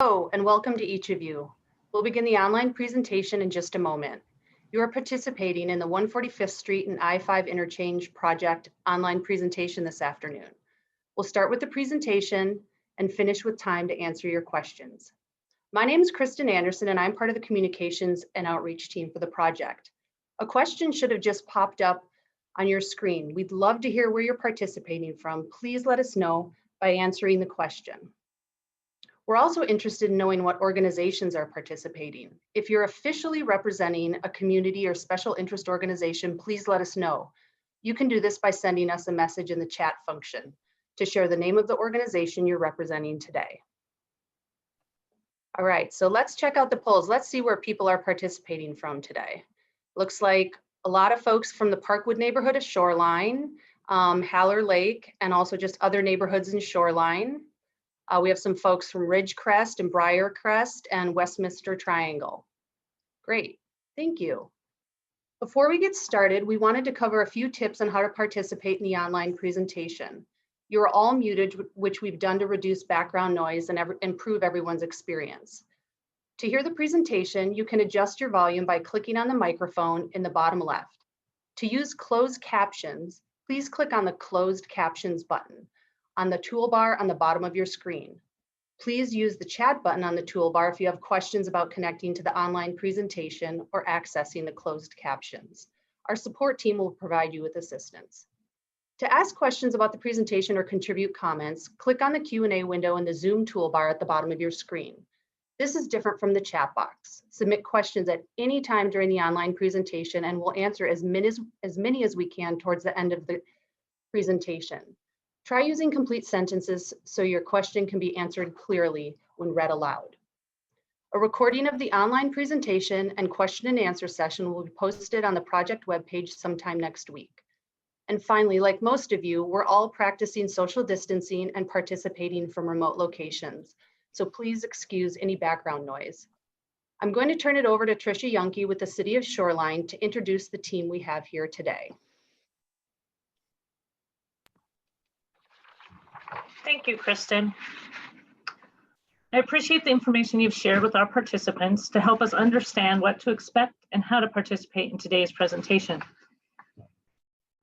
Hello, and welcome to each of you. We'll begin the online presentation in just a moment. You are participating in the 145th Street and I-5 Interchange project online presentation this afternoon. We'll start with the presentation and finish with time to answer your questions. My name is Kristen Anderson, and I'm part of the communications and outreach team for the project. A question should have just popped up on your screen. We'd love to hear where you're participating from. Please let us know by answering the question. We're also interested in knowing what organizations are participating. If you're officially representing a community or special interest organization, please let us know. You can do this by sending us a message in the chat function to share the name of the organization you're representing today. All right, so let's check out the polls. Let's see where people are participating from today. Looks like a lot of folks from the Parkwood neighborhood of Shoreline, Haller Lake, and also just other neighborhoods in Shoreline. We have some folks from Ridgecrest and Briarcrest and Westminster Triangle. Great, thank you. Before we get started, we wanted to cover a few tips on how to participate in the online presentation. You are all muted, which we've done to reduce background noise and improve everyone's experience. To hear the presentation, you can adjust your volume by clicking on the microphone in the bottom left. To use closed captions, please click on the closed captions button on the toolbar on the bottom of your screen. Please use the chat button on the toolbar if you have questions about connecting to the online presentation or accessing the closed captions. Our support team will provide you with assistance. To ask questions about the presentation or contribute comments, click on the Q&A window in the Zoom toolbar at the bottom of your screen. This is different from the chat box. Submit questions at any time during the online presentation, and we'll answer as many as we can towards the end of the presentation. Try using complete sentences so your question can be answered clearly when read aloud. A recording of the online presentation and question and answer session will be posted on the project webpage sometime next week. And finally, like most of you, we're all practicing social distancing and participating from remote locations. So please excuse any background noise. I'm going to turn it over to Tricia Yunke with the City of Shoreline to introduce the team we have here today. Thank you, Kristen. I appreciate the information you've shared with our participants to help us understand what to expect and how to participate in today's presentation.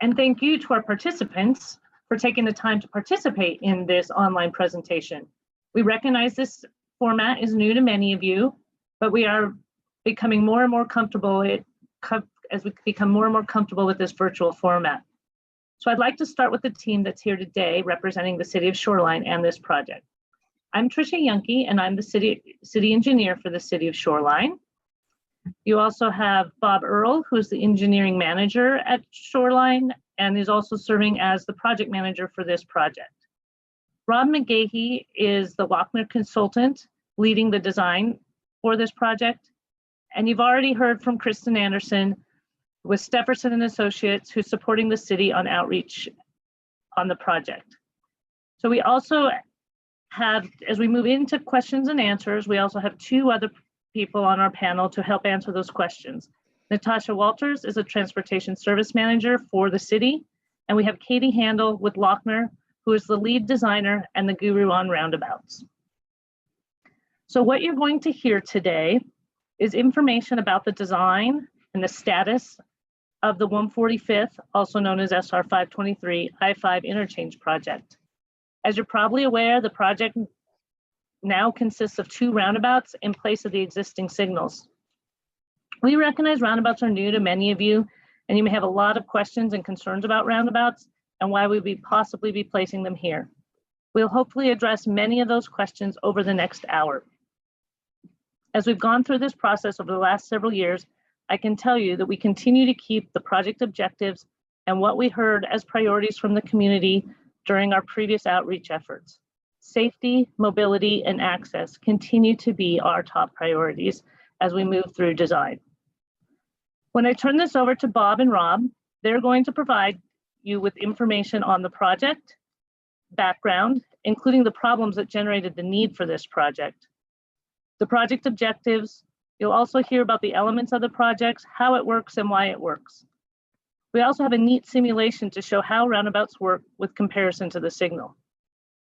And thank you to our participants for taking the time to participate in this online presentation. We recognize this format is new to many of you, but we are becoming more and more comfortable as we become more and more comfortable with this virtual format. So I'd like to start with the team that's here today representing the City of Shoreline and this project. I'm Tricia Yunke, and I'm the city engineer for the City of Shoreline. You also have Bob Earle, who's the engineering manager at Shoreline and is also serving as the project manager for this project. Rob McGahey is the Lochner consultant leading the design for this project. And you've already heard from Kristen Anderson with Stefferson and Associates, who's supporting the city on outreach on the project. So we also have, as we move into questions and answers, we also have two other people on our panel to help answer those questions. Natasha Walters is a transportation service manager for the city, and we have Katie Handel with Lochner, who is the lead designer and the guru on roundabouts. So what you're going to hear today is information about the design and the status of the 145th, also known as SR 523 I-5 Interchange project. As you're probably aware, the project now consists of two roundabouts in place of the existing signals. We recognize roundabouts are new to many of you, and you may have a lot of questions and concerns about roundabouts and why we would possibly be placing them here. We'll hopefully address many of those questions over the next hour. As we've gone through this process over the last several years, I can tell you that we continue to keep the project objectives and what we heard as priorities from the community during our previous outreach efforts. Safety, mobility, and access continue to be our top priorities as we move through design. When I turn this over to Bob and Rob, they're going to provide you with information on the project, background, including the problems that generated the need for this project, the project objectives. You'll also hear about the elements of the projects, how it works and why it works. We also have a neat simulation to show how roundabouts work with comparison to the signal.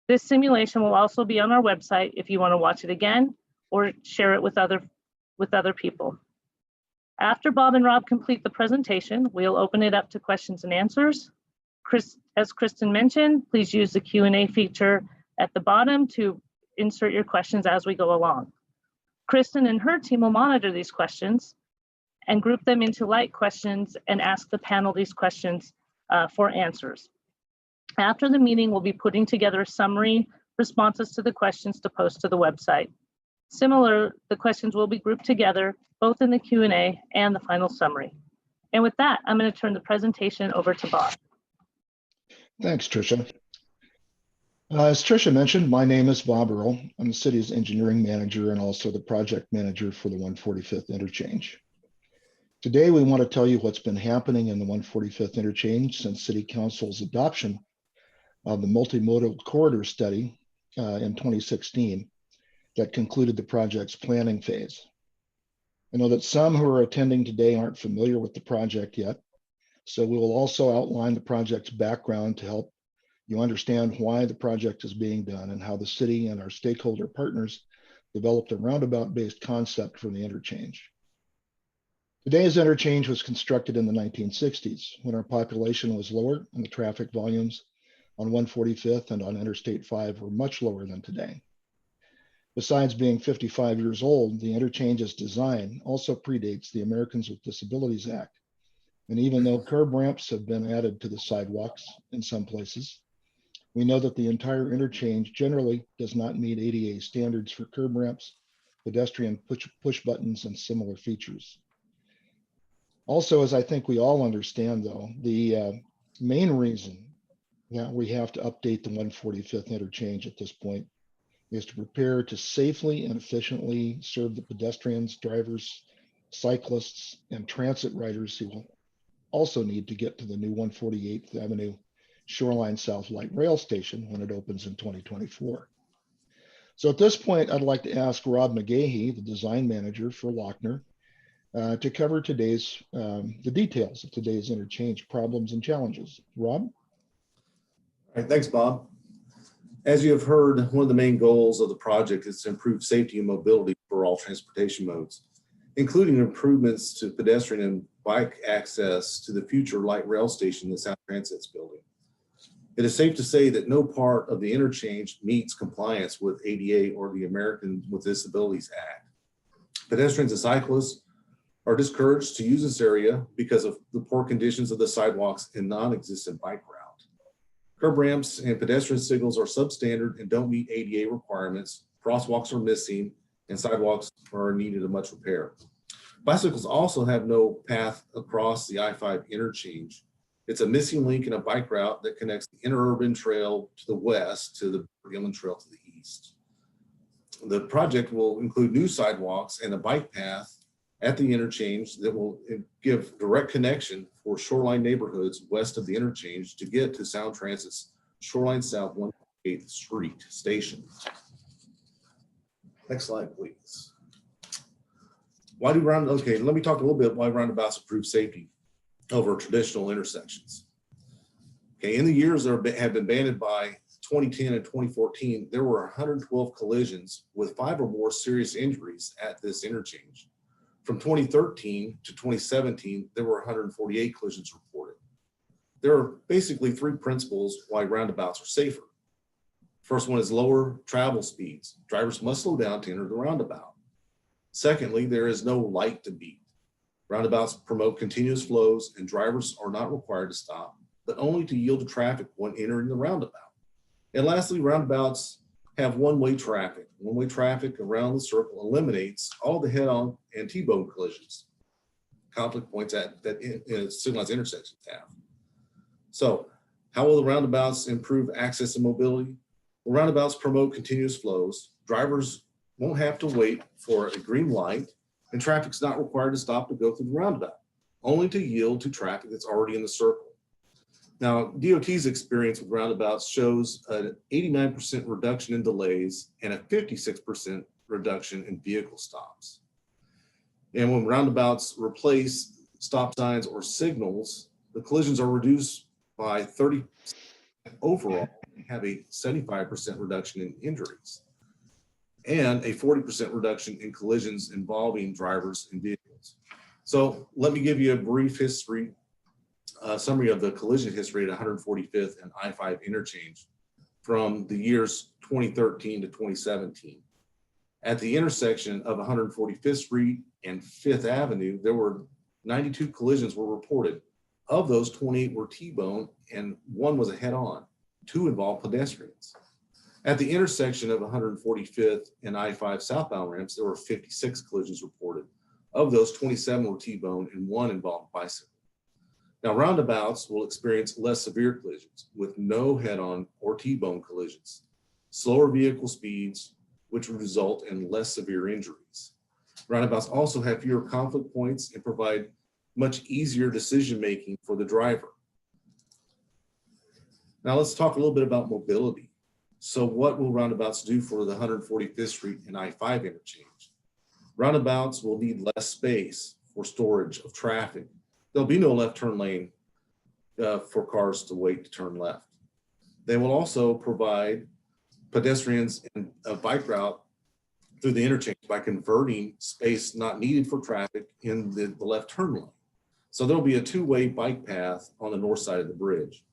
This simulation will also be on our website if you want to watch it again or share it with other people. After Bob and Rob complete the presentation, we'll open it up to questions and answers. As Kristen mentioned, please use the Q&A feature at the bottom to insert your questions as we go along. Kristen and her team will monitor these questions and group them into like questions and ask the panel these questions for answers. After the meeting, we'll be putting together summary responses to the questions to post to the website. Similar, the questions will be grouped together, both in the Q&A and the final summary. And with that, I'm going to turn the presentation over to Bob. Thanks, Tricia. As Tricia mentioned, my name is Bob Earl. I'm the city's engineering manager and also the project manager for the 145th Interchange. Today, we want to tell you what's been happening in the 145th Interchange since City Council's adoption of the multimodal corridor study in 2016 that concluded the project's planning phase. I know that some who are attending today aren't familiar with the project yet, so we will also outline the project's background to help you understand why the project is being done and how the city and our stakeholder partners developed a roundabout-based concept for the interchange. Today's interchange was constructed in the 1960s when our population was lower and the traffic volumes on 145th and on Interstate 5 were much lower than today. Besides being 55 years old, the interchange's design also predates the Americans with Disabilities Act. And even though curb ramps have been added to the sidewalks in some places, we know that the entire interchange generally does not meet ADA standards for curb ramps, pedestrian push buttons, and similar features. Also, as I think we all understand though, the main reason that we have to update the 145th interchange at this point is to prepare to safely and efficiently serve the pedestrians, drivers, cyclists, and transit riders who will also need to get to the new 148th Avenue Shoreline South Light Rail Station when it opens in 2024. So at this point, I'd like to ask Rob McGahey, the design manager for Lochner, to cover today's the details of today's interchange problems and challenges. Rob? All right, thanks, Bob. As you have heard, one of the main goals of the project is to improve safety and mobility for all transportation modes, including improvements to pedestrian and bike access to the future light rail station the Sound Transit's building. It is safe to say that no part of the interchange meets compliance with ADA or the Americans with Disabilities Act. Pedestrians and cyclists are discouraged to use this area because of the poor conditions of the sidewalks and non-existent bike route. Curb ramps and pedestrian signals are substandard and don't meet ADA requirements. Crosswalks are missing and sidewalks are in need of much repair. Bicycles also have no path across the I-5 interchange. It's a missing link in a bike route that connects the interurban trail to the west to the inland trail to the east. The project will include new sidewalks and a bike path at the interchange that will give direct connection for shoreline neighborhoods west of the interchange to get to Sound Transit's Shoreline South 148th Street station. Next slide, please. Why do okay, let me talk a little bit why roundabouts improve safety over traditional intersections. Okay, in the years that have been banded by 2010 and 2014, there were 112 collisions with 5 or more serious injuries at this interchange. From 2013 to 2017, there were 148 collisions reported. There are basically 3 principles why roundabouts are safer. First one is lower travel speeds. Drivers must slow down to enter the roundabout. Secondly, there is no light to beat. Roundabouts promote continuous flows and drivers are not required to stop, but only to yield to traffic when entering the roundabout. And lastly, roundabouts have one-way traffic. One-way traffic around the circle eliminates all the head-on and T-bone collisions, conflict points that signalized intersections have. So how will the roundabouts improve access and mobility? Well, roundabouts promote continuous flows. Drivers won't have to wait for a green light, and traffic's not required to stop to go through the roundabout, only to yield to traffic that's already in the circle. Now, DOT's experience with roundabouts shows an 89% reduction in delays and a 56% reduction in vehicle stops. And when roundabouts replace stop signs or signals, the collisions are reduced by 30% overall have a 75% reduction in injuries and a 40% reduction in collisions involving drivers and vehicles. So let me give you a brief history, summary of the collision history at 145th and I-5 interchange from the years 2013 to 2017. At the intersection of 145th Street and 5th Avenue, there were 92 collisions were reported. Of those, 28 were T-bone and 1 was a head-on. 2 involved pedestrians. At the intersection of 145th and I-5 southbound ramps, there were 56 collisions reported. Of those, 27 were T-bone and 1 involved bicycle. Now, roundabouts will experience less severe collisions with no head-on or T-bone collisions, slower vehicle speeds, which would result in less severe injuries. Roundabouts also have fewer conflict points and provide much easier decision-making for the driver. Now let's talk a little bit about mobility. So what will roundabouts do for the 145th Street and I-5 interchange? Roundabouts will need less space for storage of traffic. There'll be no left turn lane for cars to wait to turn left. They will also provide pedestrians and a bike route through the interchange by converting space not needed for traffic in the left turn lane. So there'll be a two-way bike path on the north side of the bridge.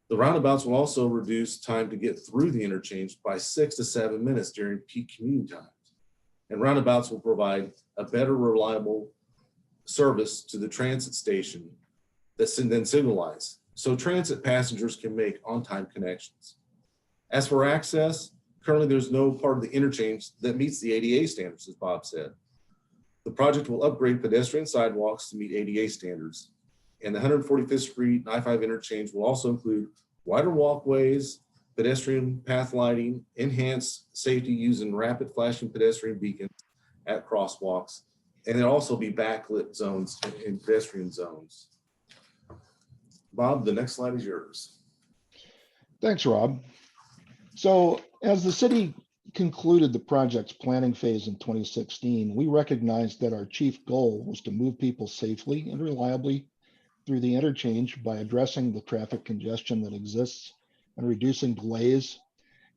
The roundabouts will also reduce time to get through the interchange by 6 to 7 minutes during peak commuting times. And roundabouts will provide a better reliable service to the transit station that's then signalized, so transit passengers can make on-time connections. As for access, currently there's no part of the interchange that meets the ADA standards, as Bob said. The project will upgrade pedestrian sidewalks to meet ADA standards. And the 145th Street and I-5 interchange will also include wider walkways, pedestrian path lighting, enhanced safety using rapid flashing pedestrian beacons at crosswalks, and there'll also be backlit zones in pedestrian zones. Bob, the next slide is yours. Thanks, Rob. So as the city concluded the project's planning phase in 2016, we recognized that our chief goal was to move people safely and reliably through the interchange by addressing the traffic congestion that exists and reducing delays,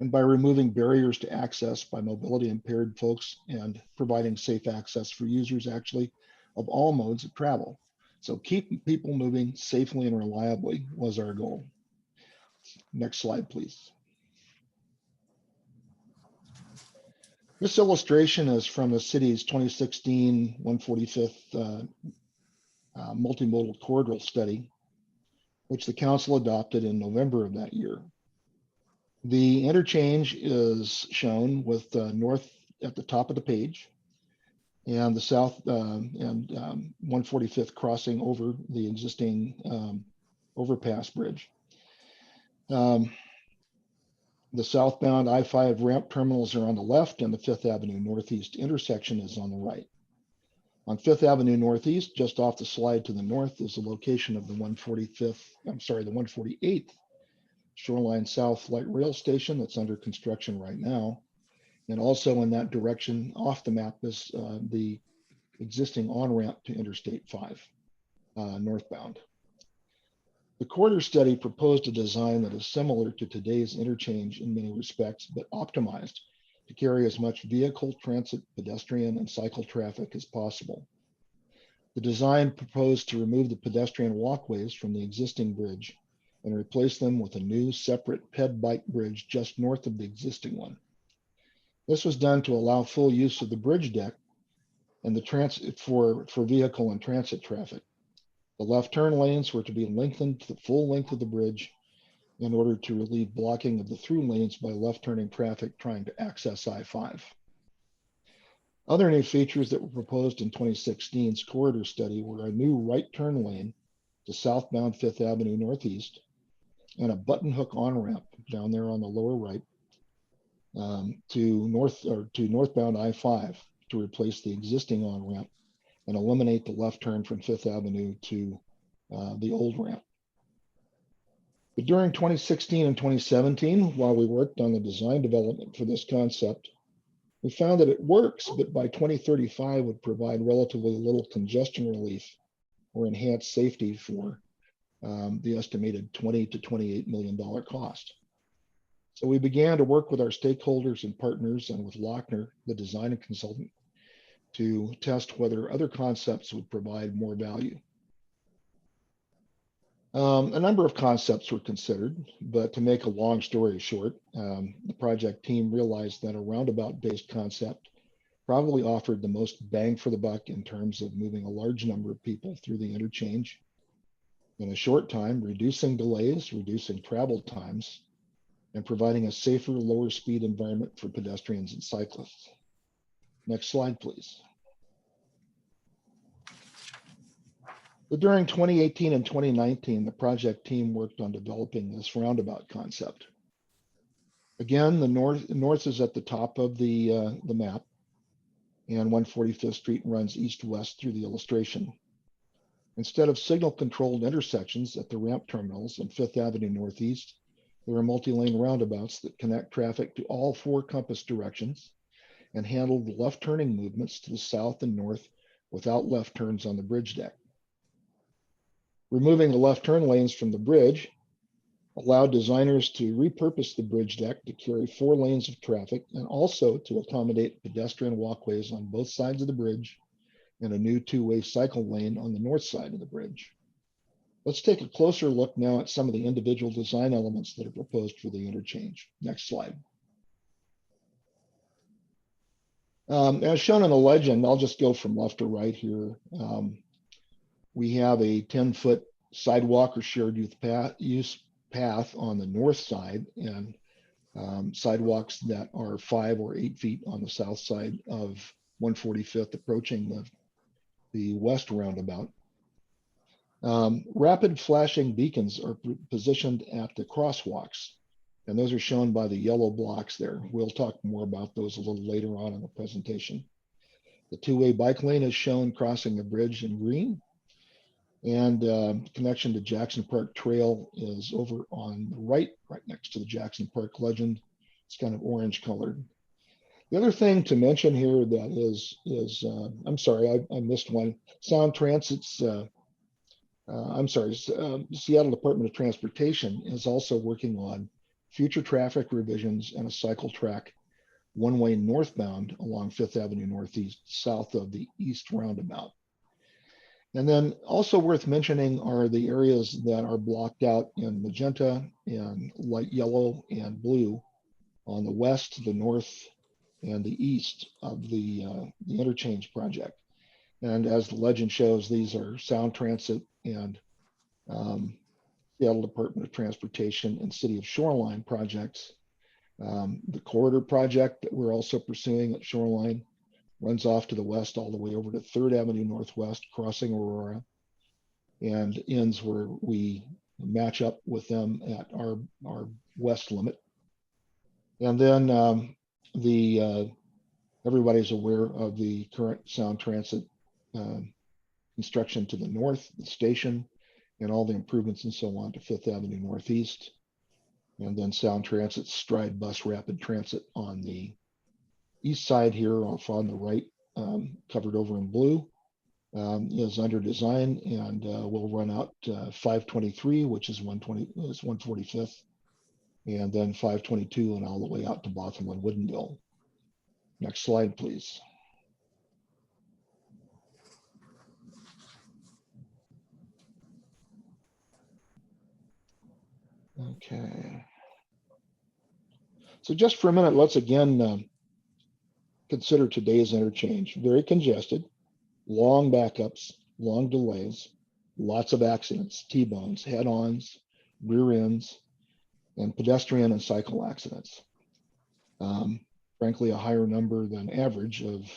and by removing barriers to access by mobility impaired folks and providing safe access for users actually of all modes of travel. So keeping people moving safely and reliably was our goal. Next slide, please. This illustration is from the city's 2016 145th multimodal corridor study, which the council adopted in November of that year. The interchange is shown with north at the top of the page and the south and 145th crossing over the existing overpass bridge. The southbound I-5 ramp terminals are on the left and the 5th Avenue Northeast intersection is on the right. On 5th Avenue Northeast, just off the slide to the north, is the location of the 148th Shoreline South Light Rail Station that's under construction right now. And also in that direction off the map is the existing on-ramp to Interstate 5 northbound. The corridor study proposed a design that is similar to today's interchange in many respects, but optimized to carry as much vehicle, transit, pedestrian, and cycle traffic as possible. The design proposed to remove the pedestrian walkways from the existing bridge and replace them with a new separate ped bike bridge just north of the existing one. This was done to allow full use of the bridge deck and the transit for vehicle and transit traffic. The left turn lanes were to be lengthened to the full length of the bridge in order to relieve blocking of the through lanes by left turning traffic trying to access I-5. Other new features that were proposed in 2016's corridor study were a new right turn lane to southbound 5th Avenue Northeast and a button hook on-ramp down there on the lower right to northbound I-5 to replace the existing on-ramp and eliminate the left turn from 5th Avenue to the old ramp. But during 2016 and 2017, while we worked on the design development for this concept, we found that it works, but by 2035 would provide relatively little congestion relief or enhanced safety for the estimated $20 to $28 million cost. So we began to work with our stakeholders and partners and with Lochner, the design consultant, to test whether other concepts would provide more value. A number of concepts were considered, but to make a long story short, the project team realized that a roundabout-based concept probably offered the most bang for the buck in terms of moving a large number of people through the interchange in a short time, reducing delays, reducing travel times, and providing a safer, lower speed environment for pedestrians and cyclists. Next slide, please. But during 2018 and 2019, the project team worked on developing this roundabout concept. Again, the north is at the top of the map, and 145th Street runs east-west through the illustration. Instead of signal-controlled intersections at the ramp terminals and 5th Avenue Northeast, there are multi-lane roundabouts that connect traffic to all 4 compass directions and handle the left turning movements to the south and north without left turns on the bridge deck. Removing the left turn lanes from the bridge allowed designers to repurpose the bridge deck to carry 4 lanes of traffic and also to accommodate pedestrian walkways on both sides of the bridge and a new 2-way cycle lane on the north side of the bridge. Let's take a closer look now at some of the individual design elements that are proposed for the interchange. Next slide. As shown in the legend, I'll just go from left to right here. We have a 10-foot sidewalk or shared use path on the north side and sidewalks that are 5 or 8 feet on the south side of 145th approaching the west roundabout. Rapid flashing beacons are positioned at the crosswalks, and those are shown by the yellow blocks there. We'll talk more about those a little later on in the presentation. The 2-way bike lane is shown crossing the bridge in green, and connection to Jackson Park Trail is over on the right next to the Jackson Park legend. It's kind of orange colored. The other thing to mention here that is I'm sorry, I missed one. Sound Transit's, Seattle Department of Transportation is also working on future traffic revisions and a cycle track one-way northbound along 5th Avenue Northeast, south of the east roundabout. And then also worth mentioning are the areas that are blocked out in magenta and light yellow and blue on the west, the north, and the east of the interchange project. And as the legend shows, these are Sound Transit and Seattle Department of Transportation and City of Shoreline projects. The corridor project that we're also pursuing at Shoreline runs off to the west all the way over to 3rd Avenue Northwest, crossing Aurora, and ends where we match up with them at our west limit. And then everybody's aware of the current Sound Transit construction to the north, the station, and all the improvements and so on to 5th Avenue Northeast. And then Sound Transit's Stride Bus Rapid Transit on the east side here off on the right, covered over in blue, is under design and will run out 523, which is 145th, and then 522 and all the way out to Bothell and Woodinville. Next slide, please. Okay. So just for a minute, let's again consider today's interchange. Very congested, long backups, long delays, lots of accidents, T-bones, head-ons, rear ends, and pedestrian and cycle accidents. Frankly, a higher number than average of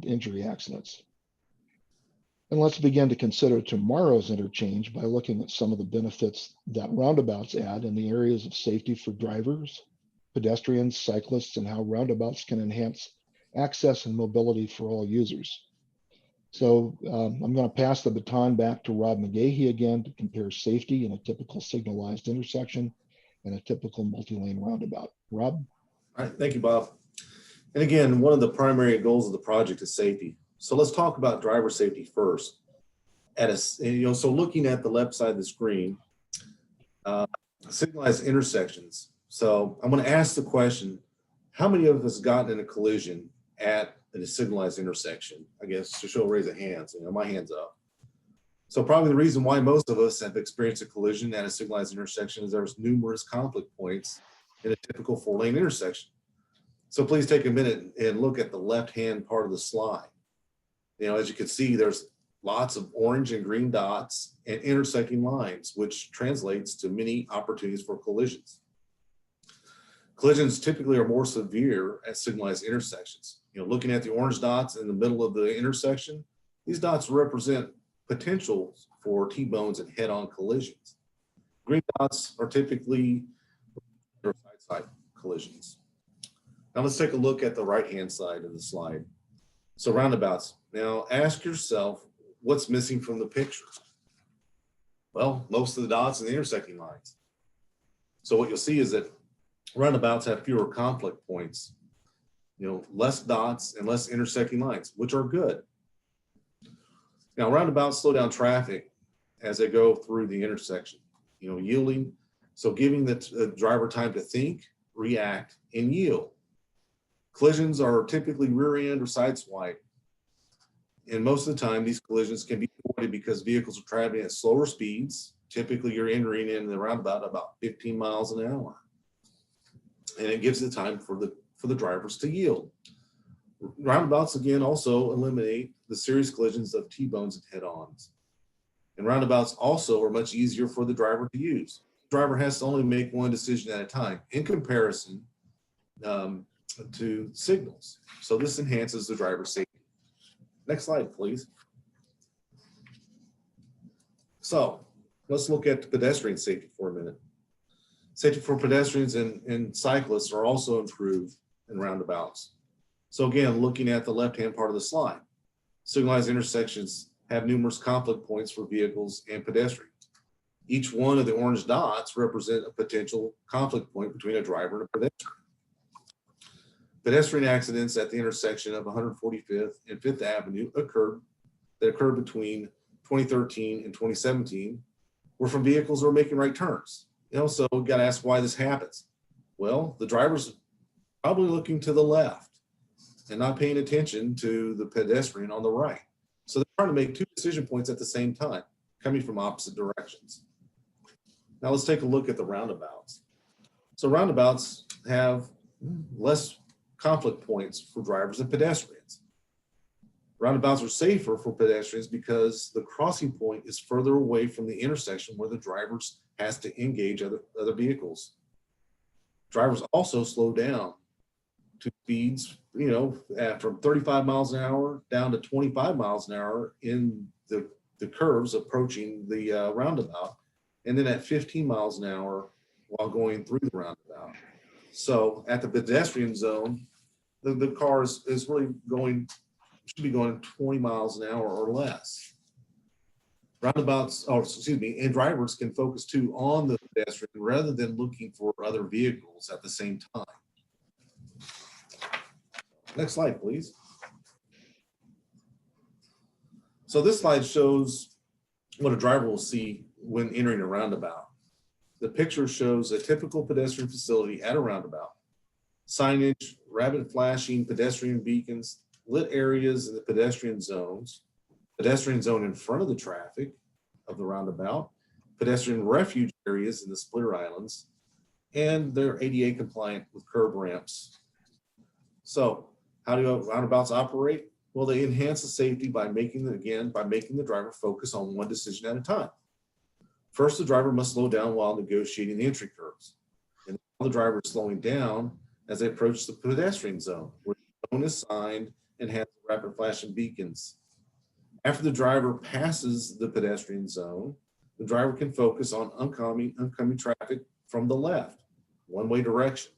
injury accidents. And let's begin to consider tomorrow's interchange by looking at some of the benefits that roundabouts add in the areas of safety for drivers, pedestrians, cyclists, and how roundabouts can enhance access and mobility for all users. So I'm going to pass the baton back to Rob McGahey again to compare safety in a typical signalized intersection and a typical multi-lane roundabout. Rob? All right, thank you, Bob. And again, one of the primary goals of the project is safety. So let's talk about driver safety first. So looking at the left side of the screen, signalized intersections. So I'm going to ask the question, how many of us gotten in a collision at a signalized intersection? I guess to show raise of hands, my hand's up. So probably the reason why most of us have experienced a collision at a signalized intersection is there's numerous conflict points in a typical 4-lane intersection. So please take a minute and look at the left-hand part of the slide. As you can see, there's lots of orange and green dots and intersecting lines, which translates to many opportunities for collisions. Collisions typically are more severe at signalized intersections. Looking at the orange dots in the middle of the intersection, these dots represent potential for T-bones and head-on collisions. Green dots are typically side collisions. Now let's take a look at the right-hand side of the slide. So roundabouts. Now ask yourself, what's missing from the picture? Well, most of the dots and the intersecting lines. So what you'll see is that roundabouts have fewer conflict points, less dots and less intersecting lines, which are good. Now roundabouts slow down traffic as they go through the intersection, yielding. So giving the driver time to think, react, and yield. Collisions are typically rear end or side swipe. And most of the time, these collisions can be avoided because vehicles are traveling at slower speeds. Typically, you're entering in the roundabout about 15 miles an hour. And it gives the time for the drivers to yield. Roundabouts, again, also eliminate the serious collisions of T-bones and head-ons. And roundabouts also are much easier for the driver to use. The driver has to only make one decision at a time in comparison to signals. So this enhances the driver's safety. Next slide, please. So let's look at pedestrian safety for a minute. Safety for pedestrians and cyclists are also improved in roundabouts. So again, looking at the left-hand part of the slide, signalized intersections have numerous conflict points for vehicles and pedestrians. Each one of the orange dots represent a potential conflict point between a driver and a pedestrian. Pedestrian accidents at the intersection of 145th and 5th Avenue occurred between 2013 and 2017 were from vehicles that were making right turns. So we've got to ask why this happens. Well, the driver's probably looking to the left and not paying attention to the pedestrian on the right. So they're trying to make two decision points at the same time, coming from opposite directions. Now let's take a look at the roundabouts. So roundabouts have less conflict points for drivers and pedestrians. Roundabouts are safer for pedestrians because the crossing point is further away from the intersection where the drivers has to engage other vehicles. Drivers also slow down to speeds, from 35 miles an hour down to 25 miles an hour in the curves approaching the roundabout, and then at 15 miles an hour while going through the roundabout. So at the pedestrian zone, the car is really should be going 20 miles an hour or less. And drivers can focus too on the pedestrian rather than looking for other vehicles at the same time. Next slide, please. So this slide shows what a driver will see when entering a roundabout. The picture shows a typical pedestrian facility at a roundabout. Signage, rapid flashing pedestrian beacons, lit areas in the pedestrian zones, pedestrian zone in front of the traffic of the roundabout, pedestrian refuge areas in the splitter islands, and they're ADA compliant with curb ramps. So how do roundabouts operate? Well, they enhance the safety by making the driver focus on one decision at a time. First, the driver must slow down while negotiating the entry curves. And the driver is slowing down as they approach the pedestrian zone, where the zone is signed and has rapid flashing beacons. After the driver passes the pedestrian zone, the driver can focus on oncoming traffic from the left, one-way direction.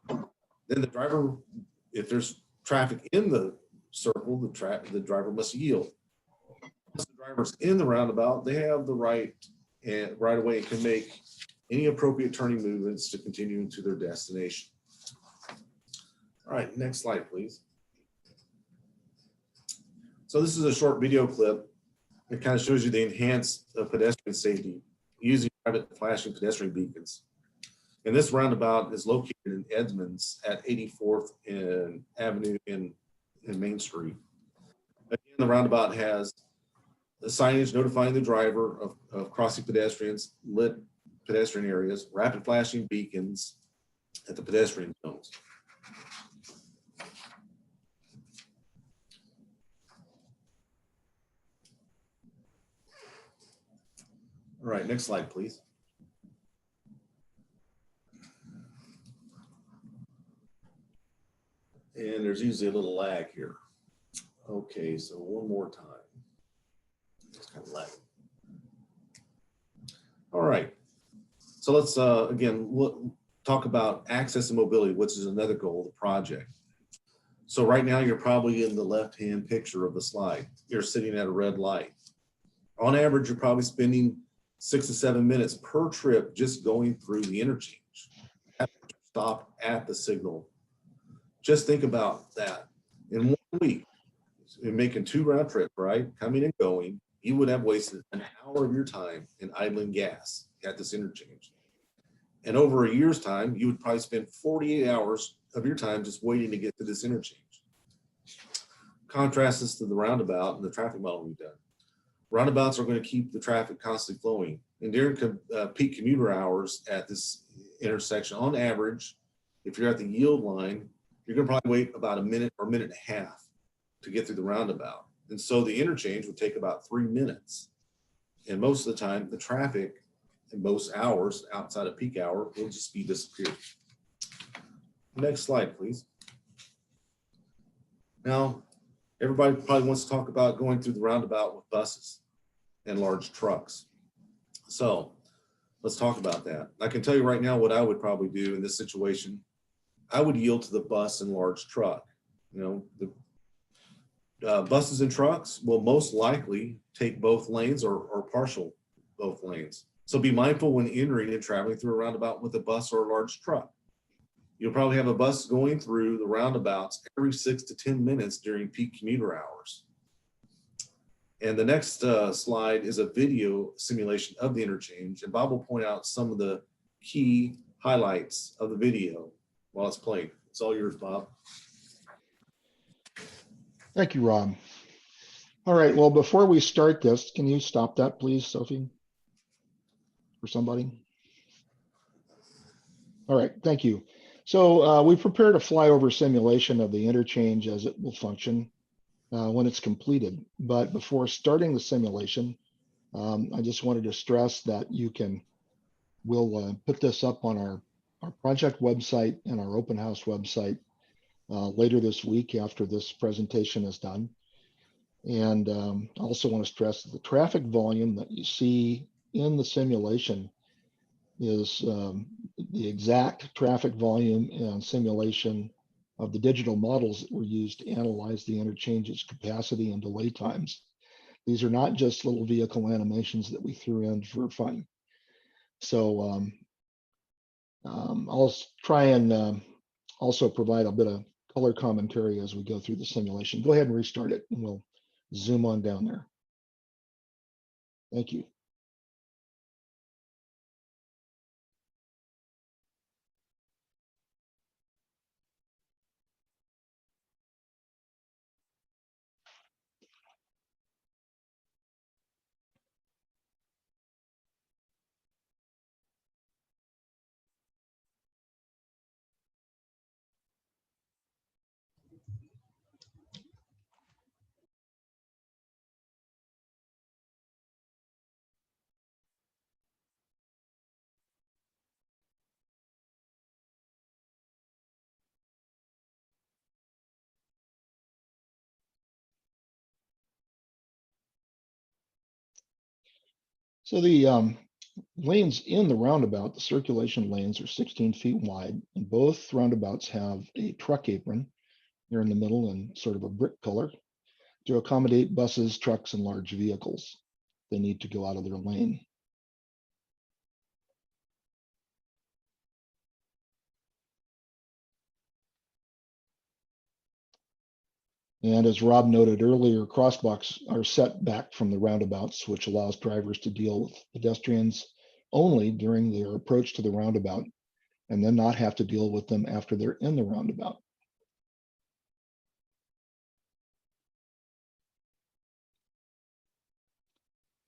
Then the driver, if there's traffic in the circle, the driver must yield. Once the driver's in the roundabout, they have the right away and can make any appropriate turning movements to continue to their destination. All right, next slide, please. So this is a short video clip. It kind of shows you the enhanced pedestrian safety using rapid flashing pedestrian beacons. And this roundabout is located in Edmonds at 84th and Avenue in Main Street. Again, the roundabout has the signage notifying the driver of crossing pedestrians, lit pedestrian areas, rapid flashing beacons at the pedestrian zones. All right, next slide, please. And there's usually a little lag here. Okay, so one more time. It's kind of lagging. All right. So let's again talk about access and mobility, which is another goal of the project. So right now you're probably in the left-hand picture of the slide. You're sitting at a red light. On average, you're probably spending 6 to 7 minutes per trip just going through the interchange. Stop at the signal. Just think about that. In 1 week, in making 2 round trips, right? Coming and going, you would have wasted an hour of your time in idling gas at this interchange. And over a year's time, you would probably spend 48 hours of your time just waiting to get to this interchange. Contrast this to the roundabout and the traffic model we've done. Roundabouts are going to keep the traffic constantly flowing. And during peak commuter hours at this intersection, on average, if you're at the yield line, you're going to probably wait about a minute or a minute and a half to get through the roundabout. And so the interchange would take about 3 minutes. And most of the time, the traffic in most hours outside of peak hour will just be disappeared. Next slide, please. Now, everybody probably wants to talk about going through the roundabout with buses and large trucks. So let's talk about that. I can tell you right now what I would probably do in this situation. I would yield to the bus and large truck. You know, the buses and trucks will most likely take both lanes or partial both lanes. So be mindful when entering and traveling through a roundabout with a bus or a large truck. You'll probably have a bus going through the roundabouts every 6 to 10 minutes during peak commuter hours. And the next slide is a video simulation of the interchange. And Bob will point out some of the key highlights of the video while it's playing. It's all yours, Bob. Thank you, Rob. All right, well, before we start this, can you stop that, please, Sophie? For somebody? All right, thank you. So we prepared a flyover simulation of the interchange as it will function when it's completed. But before starting the simulation, I just wanted to stress that we'll put this up on our project website and our open house website later this week after this presentation is done. And I also want to stress that the traffic volume that you see in the simulation is the exact traffic volume and simulation of the digital models that were used to analyze the interchange's capacity and delay times. These are not just little vehicle animations that we threw in for fun. So I'll try and also provide a bit of color commentary as we go through the simulation. Go ahead and restart it and we'll zoom on down there. Thank you. So the lanes in the roundabout, the circulation lanes are 16 feet wide, and both roundabouts have a truck apron here in the middle in sort of a brick color to accommodate buses, trucks, and large vehicles. They need to go out of their lane. And as Rob noted earlier, crosswalks are set back from the roundabouts, which allows drivers to deal with pedestrians only during their approach to the roundabout and then not have to deal with them after they're in the roundabout.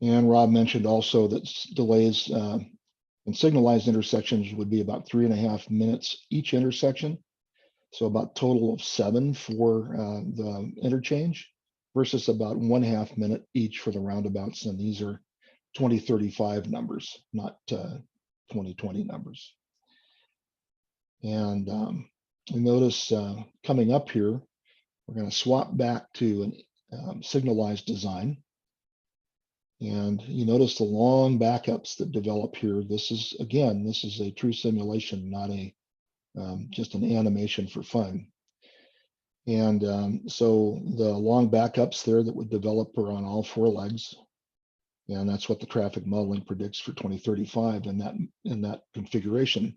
And Rob mentioned also that delays in signalized intersections would be about 3.5 minutes each intersection. So about total of 7 for the interchange versus about 1/2 minute each for the roundabouts. And these are 2035 numbers, not 2020 numbers. And we notice coming up here, we're going to swap back to an signalized design. And you notice the long backups that develop here. This is, again, this is a true simulation, not a just an animation for fun. And so the long backups there that would develop are on all 4 legs. And that's what the traffic modeling predicts for 2035 in that configuration.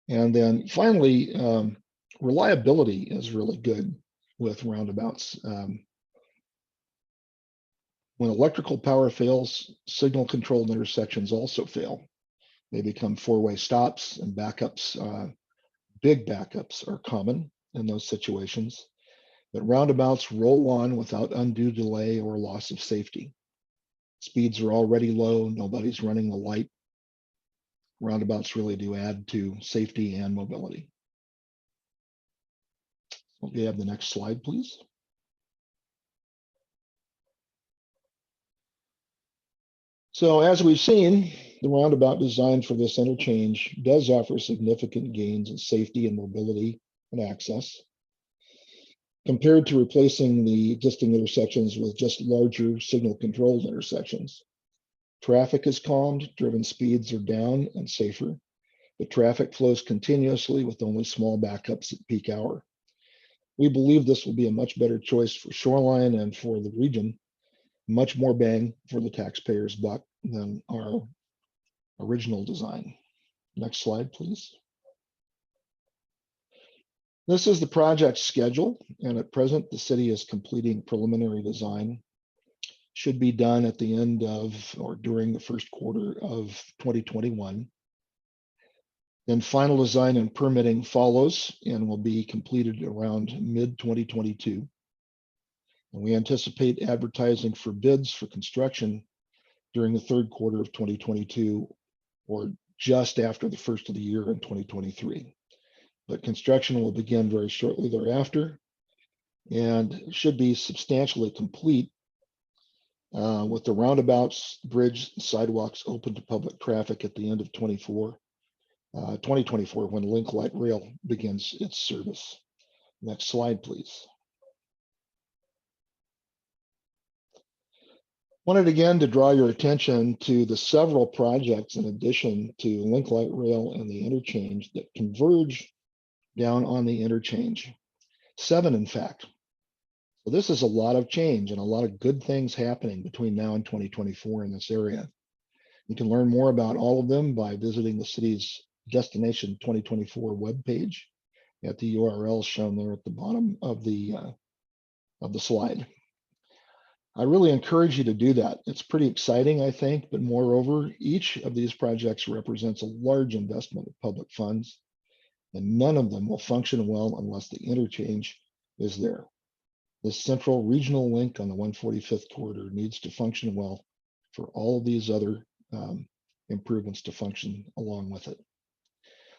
And then finally, reliability is really good with roundabouts. When electrical power fails, signal controlled intersections also fail. They become 4-way stops, and backups, big backups are common in those situations. But roundabouts roll on without undue delay or loss of safety. Speeds are already low, nobody's running the light. Roundabouts really do add to safety and mobility. Okay, have the next slide, please. So as we've seen, the roundabout design for this interchange does offer significant gains in safety and mobility and access compared to replacing the existing intersections with just larger signal controlled intersections. Traffic is calmed, driven speeds are down and safer, but traffic flows continuously with only small backups at peak hour. We believe this will be a much better choice for Shoreline and for the region, much more bang for the taxpayer's buck than our original design. Next slide, please. This is the project schedule, and at present, the city is completing preliminary design. Should be done at the end of or during the first quarter of 2021. Then final design and permitting follows and will be completed around mid-2022. And we anticipate advertising for bids for construction during the third quarter of 2022 or just after the first of the year in 2023. But construction will begin very shortly thereafter and should be substantially complete with the roundabouts, bridge, sidewalks open to public traffic at the end of 2024 when Link Light Rail begins its service. Next slide, please. Wanted again to draw your attention to the several projects in addition to Link Light Rail and the interchange that converge down on the interchange. 7, in fact. So this is a lot of change and a lot of good things happening between now and 2024 in this area. You can learn more about all of them by visiting the city's Destination 2024 webpage at the URL shown there at the bottom of the slide. I really encourage you to do that. It's pretty exciting, I think, but moreover, each of these projects represents a large investment of public funds, and none of them will function well unless the interchange is there. This central regional link on the 145th corridor needs to function well for all of these other improvements to function along with it.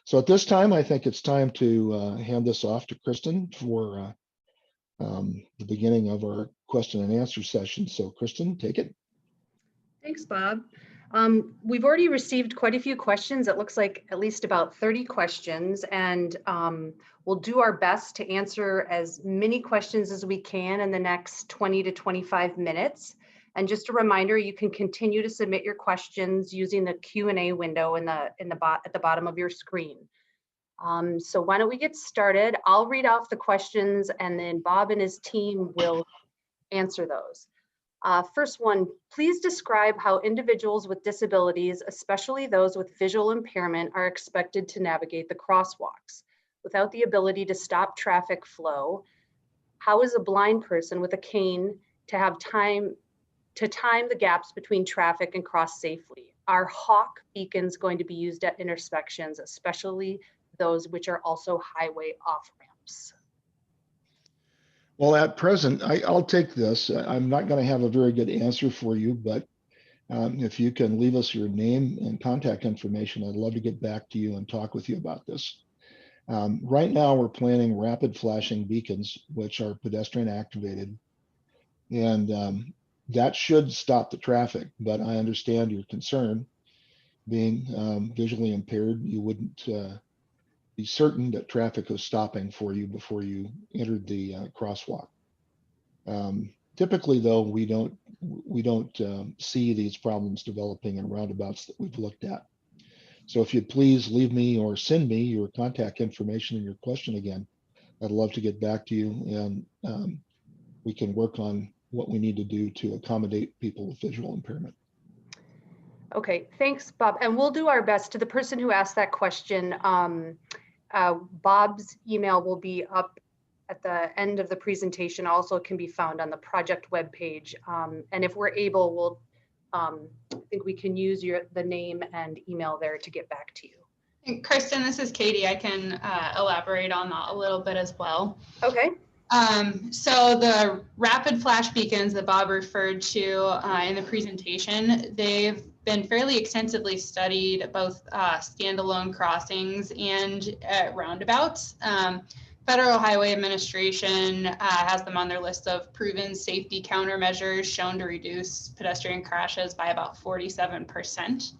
So at this time, I think it's time to hand this off to Kristen for the beginning of our question and answer session. So Kristen, take it. Thanks, Bob. We've already received quite a few questions. It looks like at least about 30 questions, and we'll do our best to answer as many questions as we can in the next 20 to 25 minutes. And just a reminder, you can continue to submit your questions using the Q&A window at the bottom of your screen. So why don't we get started? I'll read off the questions and then Bob and his team will answer those. First one, please describe how individuals with disabilities, especially those with visual impairment, are expected to navigate the crosswalks without the ability to stop traffic flow. How is a blind person with a cane to have time the gaps between traffic and cross safely? are hawk beacons going to be used at intersections, especially those which are also highway off-ramps? Well, at present, I'll take this. I'm not going to have a very good answer for you, but if you can leave us your name and contact information, I'd love to get back to you and talk with you about this. Right now, we're planning rapid flashing beacons, which are pedestrian activated, and that should stop the traffic. But I understand your concern. Being visually impaired, you wouldn't be certain that traffic was stopping for you before you entered the crosswalk. Typically, though, we don't see these problems developing in roundabouts that we've looked at. So if you'd please leave me or send me your contact information and your question again, I'd love to get back to you, and we can work on what we need to do to accommodate people with visual impairment. Okay, thanks, Bob. And we'll do our best. To the person who asked that question, Bob's email will be up at the end of the presentation. Also can be found on the project webpage. And if we're able, we'll, I think we can use the name and email there to get back to you. And Kristen, this is Katie. I can elaborate on that a little bit as well. Okay. So the rapid flash beacons that Bob referred to in the presentation, they've been fairly extensively studied at both standalone crossings and at roundabouts. Federal Highway Administration has them on their list of proven safety countermeasures shown to reduce pedestrian crashes by about 47%.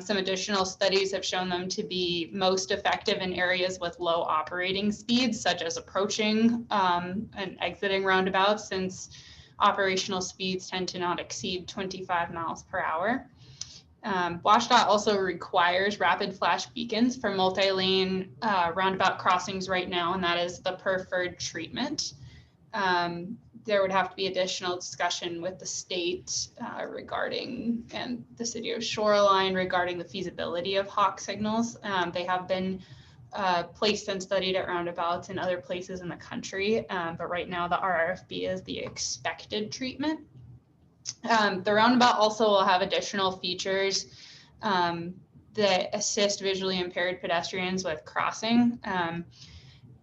Some additional studies have shown them to be most effective in areas with low operating speeds, such as approaching and exiting roundabouts, since operational speeds tend to not exceed 25 miles per hour. WashDOT also requires rapid flash beacons for multi-lane roundabout crossings right now, and that is the preferred treatment. There would have to be additional discussion with the state regarding, and the city of Shoreline regarding the feasibility of hawk signals. They have been placed and studied at roundabouts in other places in the country, but right now the RRFB is the expected treatment. The roundabout also will have additional features that assist visually impaired pedestrians with crossing.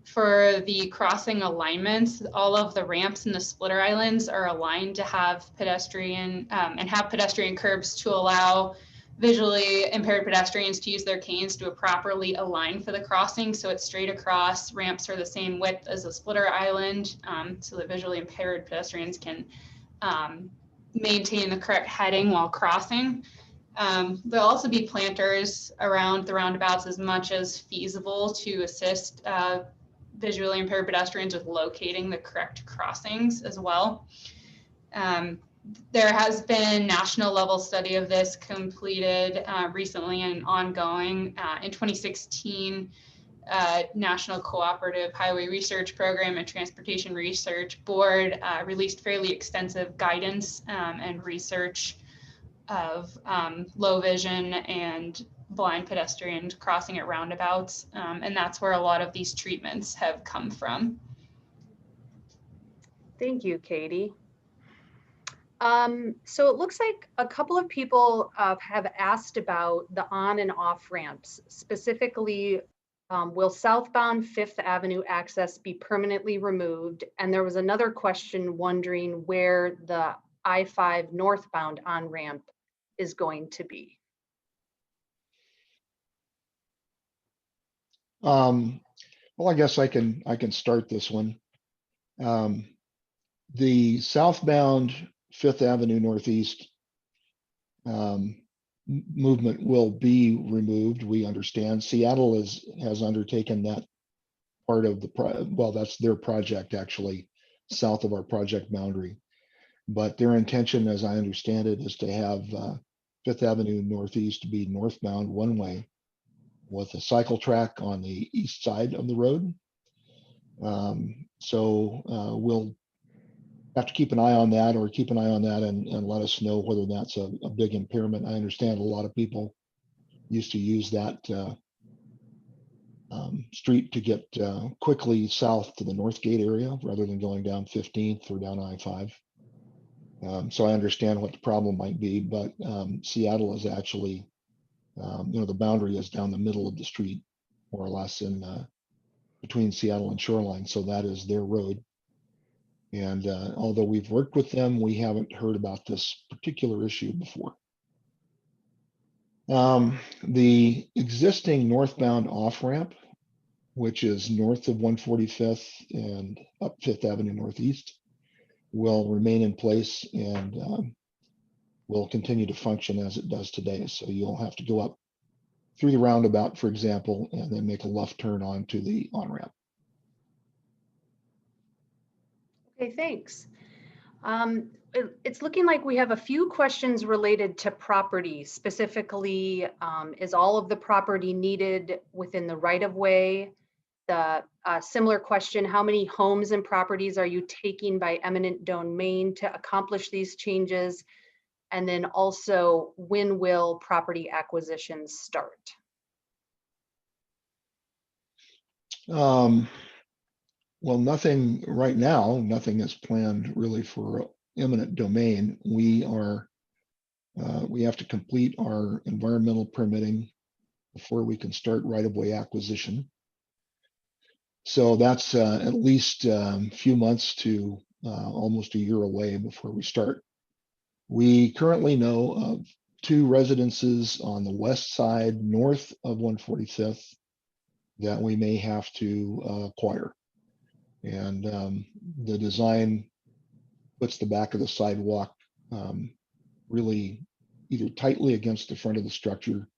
For the crossing alignments, all of the ramps and the splitter islands are aligned to have pedestrian and have pedestrian curbs to allow visually impaired pedestrians to use their canes to properly align for the crossing. So it's straight across. Ramps are the same width as a splitter island, so that visually impaired pedestrians can maintain the correct heading while crossing. There'll also be planters around the roundabouts as much as feasible to assist visually impaired pedestrians with locating the correct crossings as well. There has been national level study of this completed recently and ongoing. In 2016, National Cooperative Highway Research Program and Transportation Research Board released fairly extensive guidance and research of low vision and blind pedestrians crossing at roundabouts. And that's where a lot of these treatments have come from. Thank you, Katie. So it looks like a couple of people have asked about the on and off ramps. Specifically, will southbound Fifth Avenue access be permanently removed? And there was another question wondering where the I-5 northbound on ramp is going to be. Well, I guess I can start this one. The southbound Fifth Avenue Northeast movement will be removed. We understand Seattle has undertaken that part of the well, that's their project actually, south of our project boundary. But their intention, as I understand it, is to have Fifth Avenue Northeast be northbound one way, with a cycle track on the east side of the road. So we'll have to keep an eye on that, or keep an eye on that and let us know whether that's a big impairment. I understand a lot of people used to use that street to get quickly south to the Northgate area rather than going down 15th or down I-5. So I understand what the problem might be, but Seattle is actually, the boundary is down the middle of the street, more or less, in between Seattle and Shoreline. So that is their road. And although we've worked with them, we haven't heard about this particular issue before. The existing northbound off-ramp, which is north of 145th and up 5th Avenue Northeast, will remain in place and will continue to function as it does today. So you'll have to go up through the roundabout, for example, and then make a left turn onto the on-ramp. Okay, thanks. It's looking like we have a few questions related to property. Specifically, is all of the property needed within the right-of-way? The similar question, how many homes and properties are you taking by eminent domain to accomplish these changes? And then also, when will property acquisitions start? Well, nothing right now, nothing is planned really for eminent domain. We have to complete our environmental permitting before we can start right-of-way acquisition. So that's at least a few months to almost a year away before we start. We currently know of 2 residences on the west side, north of 145th, that we may have to acquire. And the design puts the back of the sidewalk really either tightly against the front of the structure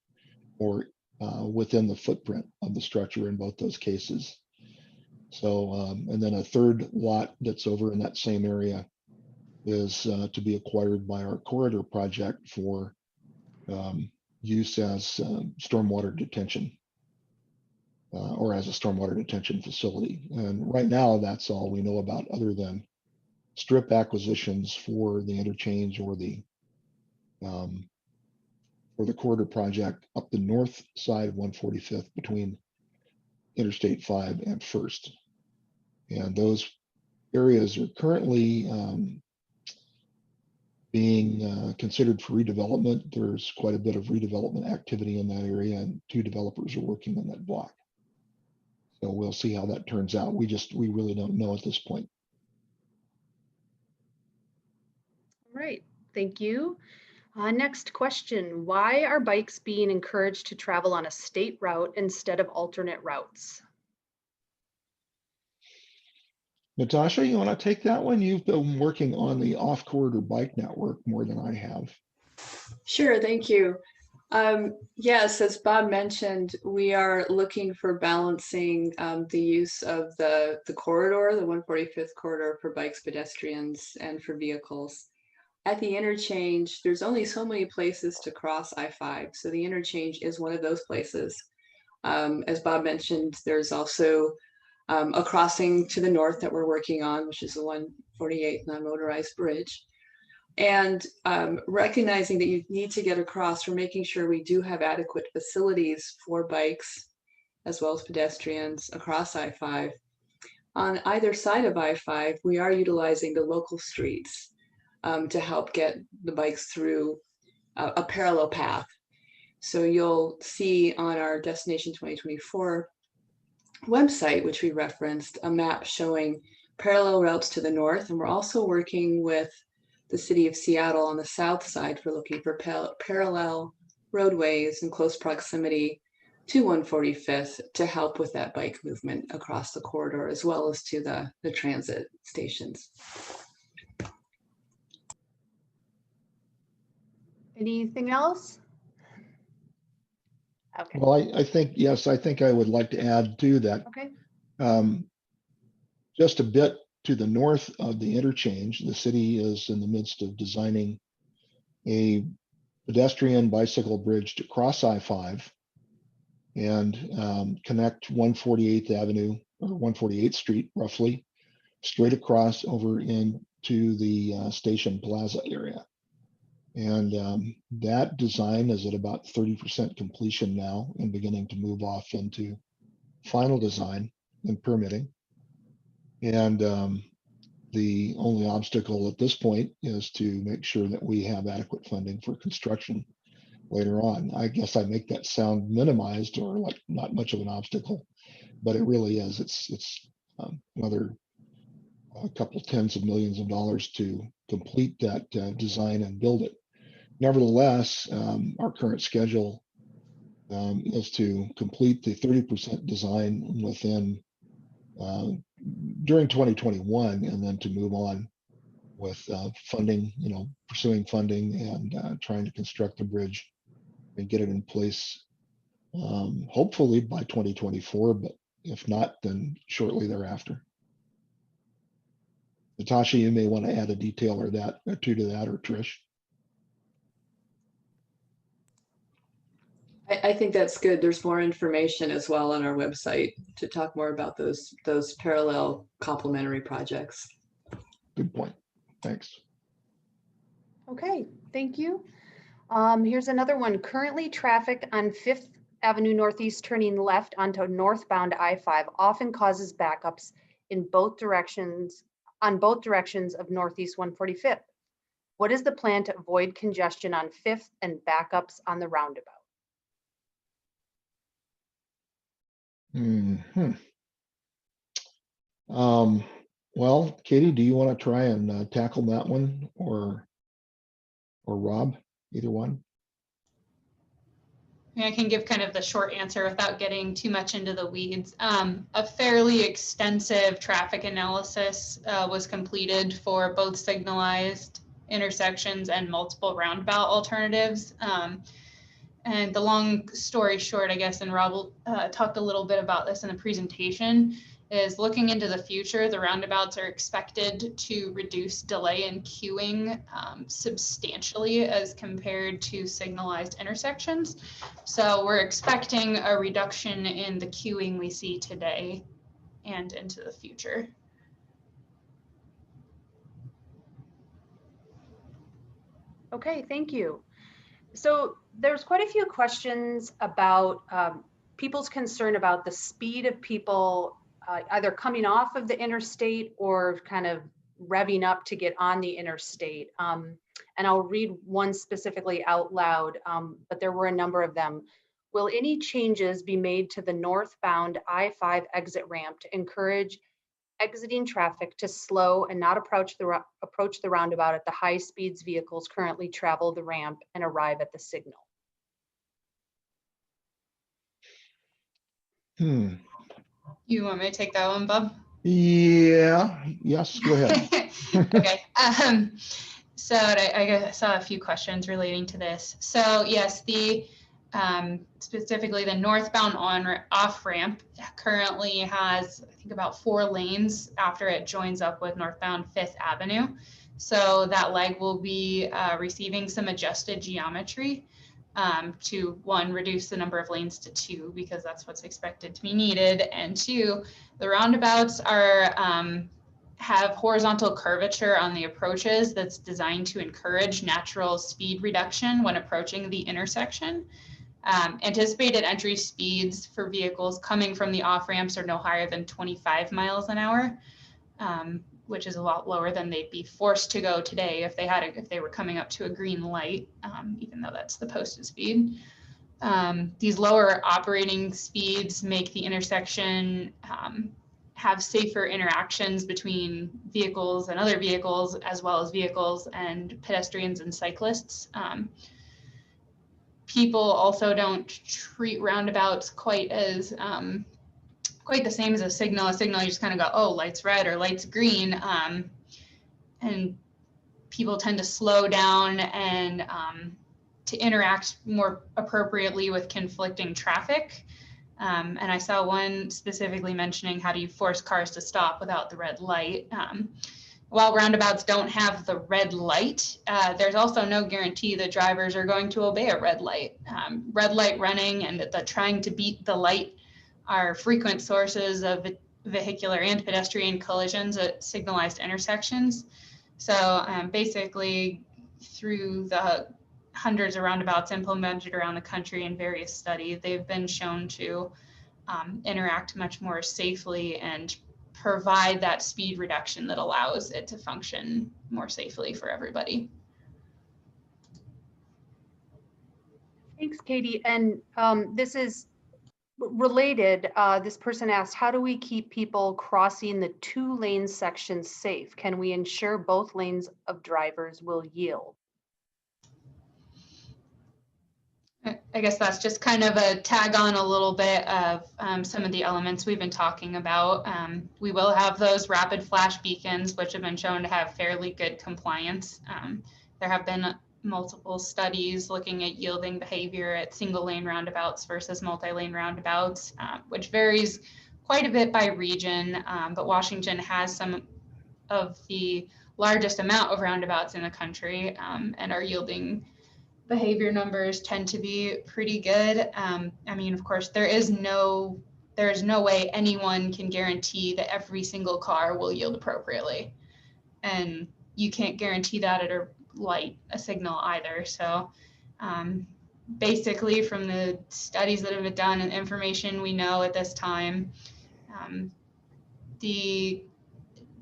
or within the footprint of the structure in both those cases. So, and then a third lot that's over in that same area is to be acquired by our corridor project for use as stormwater detention or as a stormwater detention facility. And right now, that's all we know about, other than strip acquisitions for the interchange or the corridor project up the north side of 145th between Interstate 5 and First. And those areas are currently being considered for redevelopment. There's quite a bit of redevelopment activity in that area, and 2 developers are working on that block. So we'll see how that turns out. We really don't know at this point. All right, thank you. Next question, why are bikes being encouraged to travel on a state route instead of alternate routes? Natasha, you want to take that one? You've been working on the off-corridor bike network more than I have. Sure, thank you. Yes, as Bob mentioned, we are looking for balancing the use of the corridor, the 145th corridor, for bikes, pedestrians, and for vehicles. At the interchange, there's only so many places to cross I-5, so the interchange is one of those places. As Bob mentioned, there's also a crossing to the north that we're working on, which is the 148th non-motorized bridge. And recognizing that you need to get across, we're making sure we do have adequate facilities for bikes as well as pedestrians across I-5. On either side of I-5, we are utilizing the local streets to help get the bikes through a parallel path. So you'll see on our Destination 2024 website, which we referenced, a map showing parallel routes to the north. And we're also working with the city of Seattle on the south side for looking for parallel roadways in close proximity to 145th to help with that bike movement across the corridor, as well as to the transit stations. Anything else? Okay. Well, I think, yes, I think I would like to add to that. Okay. Just a bit to the north of the interchange, the city is in the midst of designing a pedestrian bicycle bridge to cross I-5 and connect 148th Avenue or 148th Street, roughly, straight across over into the Station Plaza area. And that design is at about 30% completion now and beginning to move off into final design and permitting. And The only obstacle at this point is to make sure that we have adequate funding for construction later on. I guess I make that sound minimized or like not much of an obstacle, but it really is. It's another a couple tens of millions of dollars to complete that design and build it. Nevertheless, our current schedule is to complete the 30% design within during 2021, and then to move on with funding, pursuing funding and trying to construct the bridge and get it in place, hopefully by 2024, but if not, then shortly thereafter. Natasha, you may want to add a detail or two to that, or Trish. I think that's good. There's more information as well on our website to talk more about those parallel complementary projects. Good point. Thanks. Okay, thank you. Here's another one. Currently, traffic on 5th Avenue Northeast turning left onto northbound I-5 often causes backups in both directions, on both directions of Northeast 145th. What is the plan to avoid congestion on 5th and backups on the roundabout? Well, Katie, do you want to try and tackle that one, or Rob, either one? I can give kind of the short answer without getting too much into the weeds. A fairly extensive traffic analysis was completed for both signalized intersections and multiple roundabout alternatives. And the long story short, I guess, and Rob will talk a little bit about this in the presentation, is looking into the future, the roundabouts are expected to reduce delay in queuing substantially as compared to signalized intersections. So we're expecting a reduction in the queuing we see today and into the future. Okay, thank you. So there's quite a few questions about people's concern about the speed of people either coming off of the interstate or kind of revving up to get on the interstate. And I'll read one specifically out loud, but there were a number of them. Will any changes be made to the northbound I-5 exit ramp to encourage exiting traffic to slow and not approach the roundabout at the high speeds vehicles currently travel the ramp and arrive at the signal? You want me to take that one, Bob? Yeah, yes, go ahead. Okay. So I saw a few questions relating to this. So yes, the specifically the northbound off ramp currently has, I think, about 4 lanes after it joins up with northbound 5th Avenue. So that leg will be receiving some adjusted geometry to, 1, reduce the number of lanes to 2, because that's what's expected to be needed, and 2, the roundabouts are have horizontal curvature on the approaches that's designed to encourage natural speed reduction when approaching the intersection. Anticipated entry speeds for vehicles coming from the off ramps are no higher than 25 miles an hour, which is a lot lower than they'd be forced to go today if they were coming up to a green light, even though that's the posted speed. These lower operating speeds make the intersection have safer interactions between vehicles and other vehicles, as well as vehicles and pedestrians and cyclists. People also don't treat roundabouts quite as quite the same as a signal. A signal, you just kind of go, oh, light's red or light's green, and people tend to slow down and to interact more appropriately with conflicting traffic. And I saw one specifically mentioning, how do you force cars to stop without the red light? While roundabouts don't have the red light, there's also no guarantee that drivers are going to obey a red light. Red light running and the trying to beat the light are frequent sources of vehicular and pedestrian collisions at signalized intersections. So basically, through the hundreds of roundabouts implemented around the country in various studies, they've been shown to interact much more safely and provide that speed reduction that allows it to function more safely for everybody. Thanks, Katie. And this is related. This person asked, how do we keep people crossing the 2-lane section safe? Can we ensure both lanes of drivers will yield? I guess that's just kind of a tag on a little bit of some of the elements we've been talking about. We will have those rapid flash beacons, which have been shown to have fairly good compliance. There have been multiple studies looking at yielding behavior at single lane roundabouts versus multi-lane roundabouts, which varies quite a bit by region, but Washington has some of the largest amount of roundabouts in the country, and our yielding behavior numbers tend to be pretty good. I mean, of course, there is no way anyone can guarantee that every single car will yield appropriately. And you can't guarantee that at a signal either. So basically from the studies that have been done and information we know at this time, the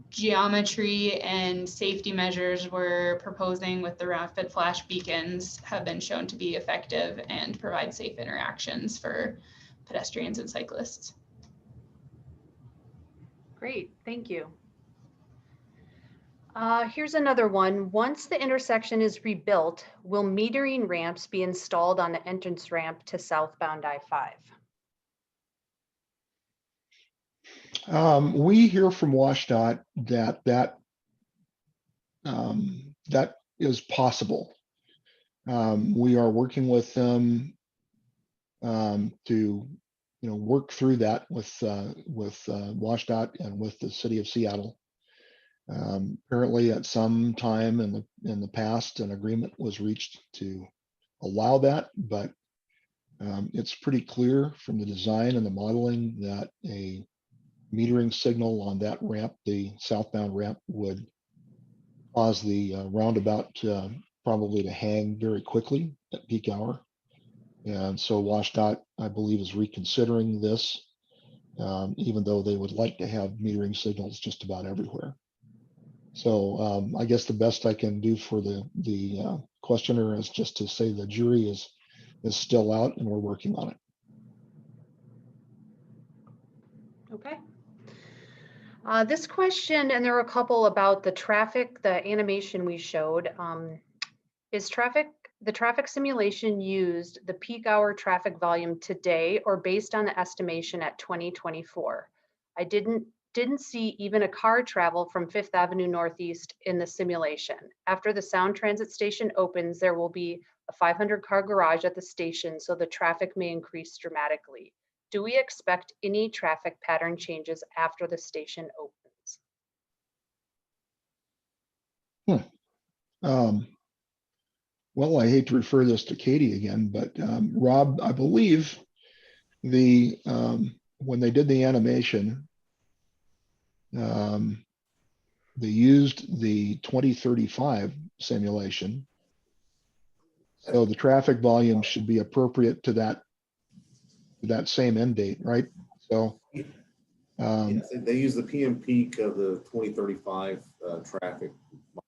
geometry and safety measures we're proposing with the rapid flash beacons have been shown to be effective and provide safe interactions for pedestrians and cyclists. Great, thank you. Here's another one. Once the intersection is rebuilt, will metering ramps be installed on the entrance ramp to southbound I-5? We hear from WashDOT that is possible. We are working with them to work through that with WashDOT and with the city of Seattle. Apparently, at some time in the past, an agreement was reached to allow that, but it's pretty clear from the design and the modeling that a metering signal on that ramp, the southbound ramp, would cause the roundabout probably to hang very quickly at peak hour. And so WashDOT, I believe, is reconsidering this, even though they would like to have metering signals just about everywhere. So I guess the best I can do for the questioner is just to say the jury is still out and we're working on it. Okay. This question, and there are a couple about the traffic, the animation we showed. Is the traffic simulation used the peak hour traffic volume today or based on the estimation at 2024? I didn't see even a car travel from 5th Avenue Northeast in the simulation. After the Sound Transit station opens, there will be a 500-car garage at the station, so the traffic may increase dramatically. Do we expect any traffic pattern changes after the station opens? Well, I hate to refer this to Katie again, but Rob, I believe when they did the animation, they used the 2035 simulation. So the traffic volume should be appropriate to that same end date, right? So yes, they use the PM peak of the 2035 traffic.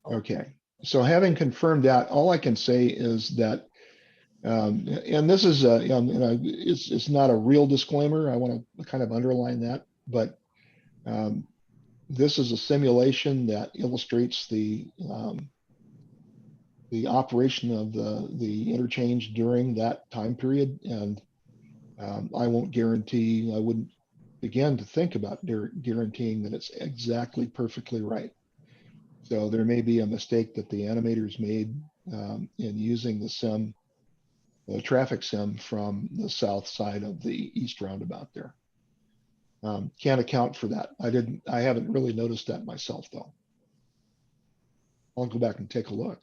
Okay. So having confirmed that, all I can say is that, and this is it's not a real disclaimer. I want to kind of underline that, but this is a simulation that illustrates the operation of the interchange during that time period, and I won't guarantee. I wouldn't begin to think about guaranteeing that it's exactly perfectly right. So there may be a mistake that the animators made in using the traffic sim from the south side of the east roundabout there. Can't account for that. I haven't really noticed that myself though. I'll go back and take a look.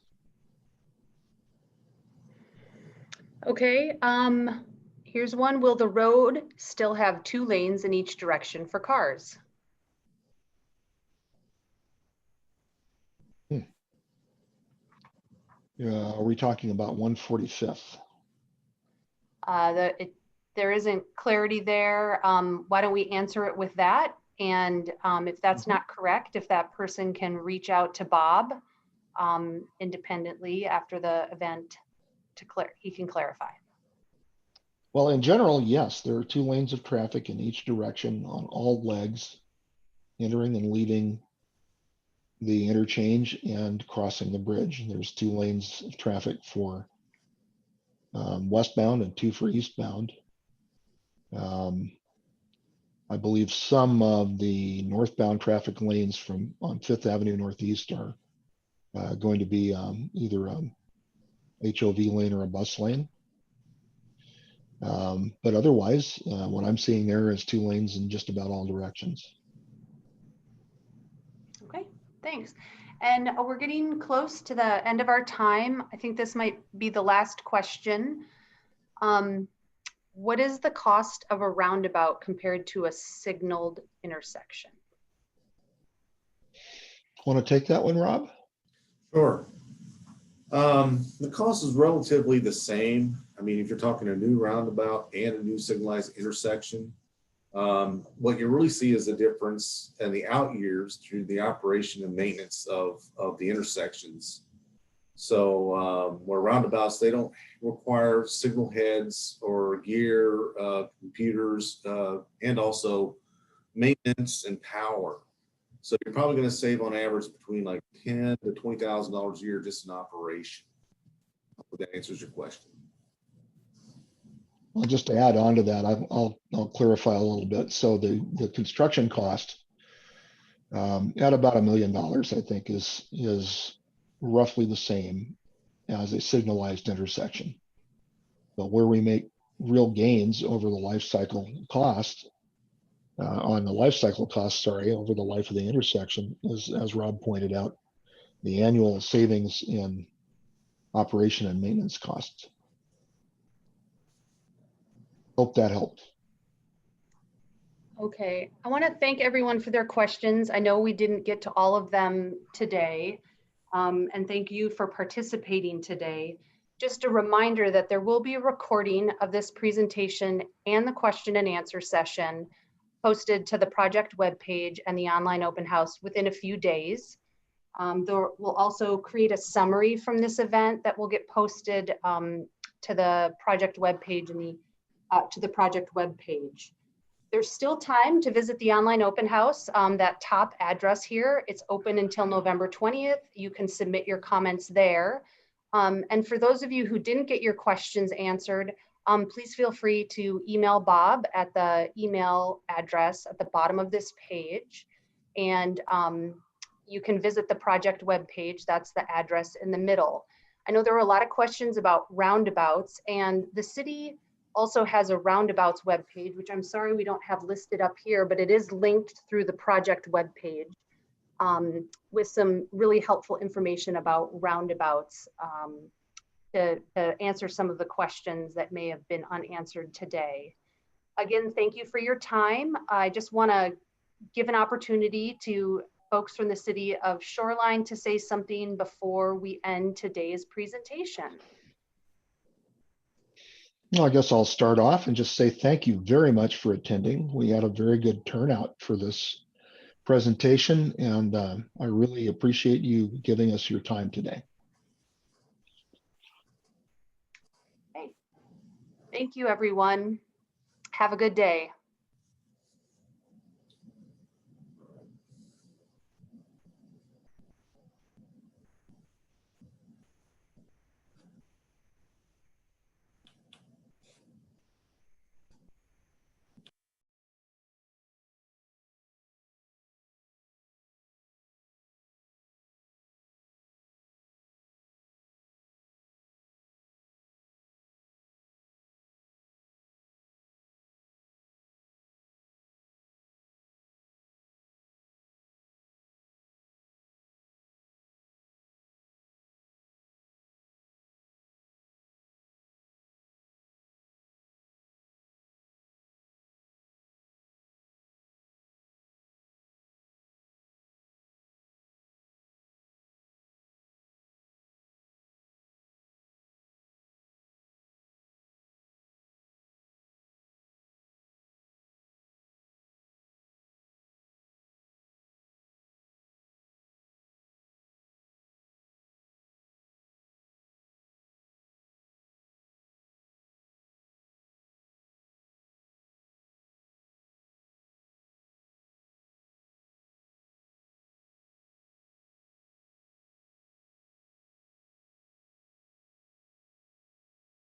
Okay, here's one. Will the road still have 2 lanes in each direction for cars? Are we talking about 145th? There isn't clarity there. Why don't we answer it with that? And if that's not correct, if that person can reach out to Bob independently after the event he can clarify. Well, in general, yes, there are 2 lanes of traffic in each direction on all legs, entering and leaving the interchange and crossing the bridge. There's 2 lanes of traffic for westbound and 2 for eastbound. I believe some of the northbound traffic lanes on 5th Avenue Northeast are going to be either HOV lane or a bus lane. But otherwise, what I'm seeing there is 2 lanes in just about all directions. Okay, thanks. And we're getting close to the end of our time. I think this might be the last question. What is the cost of a roundabout compared to a signaled intersection? Want to take that one, Rob? Sure. The cost is relatively the same. I mean, if you're talking a new roundabout and a new signalized intersection, what you really see is a difference in the out years through the operation and maintenance of the intersections. So where roundabouts, they don't require signal heads or gear, computers, and also maintenance and power. So you're probably going to save on average between like $10,000 to $20,000 a year just in operation. Hope that answers your question. Well, just to add on to that, I'll clarify a little bit. So the construction cost at about $1 million, I think, is roughly the same as a signalized intersection. But where we make real gains over the life cycle cost, over the life of the intersection, is, as Rob pointed out, the annual savings in operation and maintenance costs. Hope that helped. Okay, I want to thank everyone for their questions. I know we didn't get to all of them today. And thank you for participating today. Just a reminder that there will be a recording of this presentation and the question and answer session posted to the project webpage and the online open house within a few days. We'll also create a summary from this event that will get posted to the project webpage and to the project webpage. There's still time to visit the online open house, that top address here. It's open until November 20th. You can submit your comments there. And for those of you who didn't get your questions answered, please feel free to email Bob at the email address at the bottom of this page. And you can visit the project webpage. That's the address in the middle. I know there were a lot of questions about roundabouts, and the city also has a roundabouts webpage, which I'm sorry we don't have listed up here, but it is linked through the project webpage with some really helpful information about roundabouts to answer some of the questions that may have been unanswered today. Again, thank you for your time. I just want to give an opportunity to folks from the city of Shoreline to say something before we end today's presentation. Well, I guess I'll start off and just say thank you very much for attending. We had a very good turnout for this presentation, and I really appreciate you giving us your time today. Okay. Thank you, everyone. Have a good day.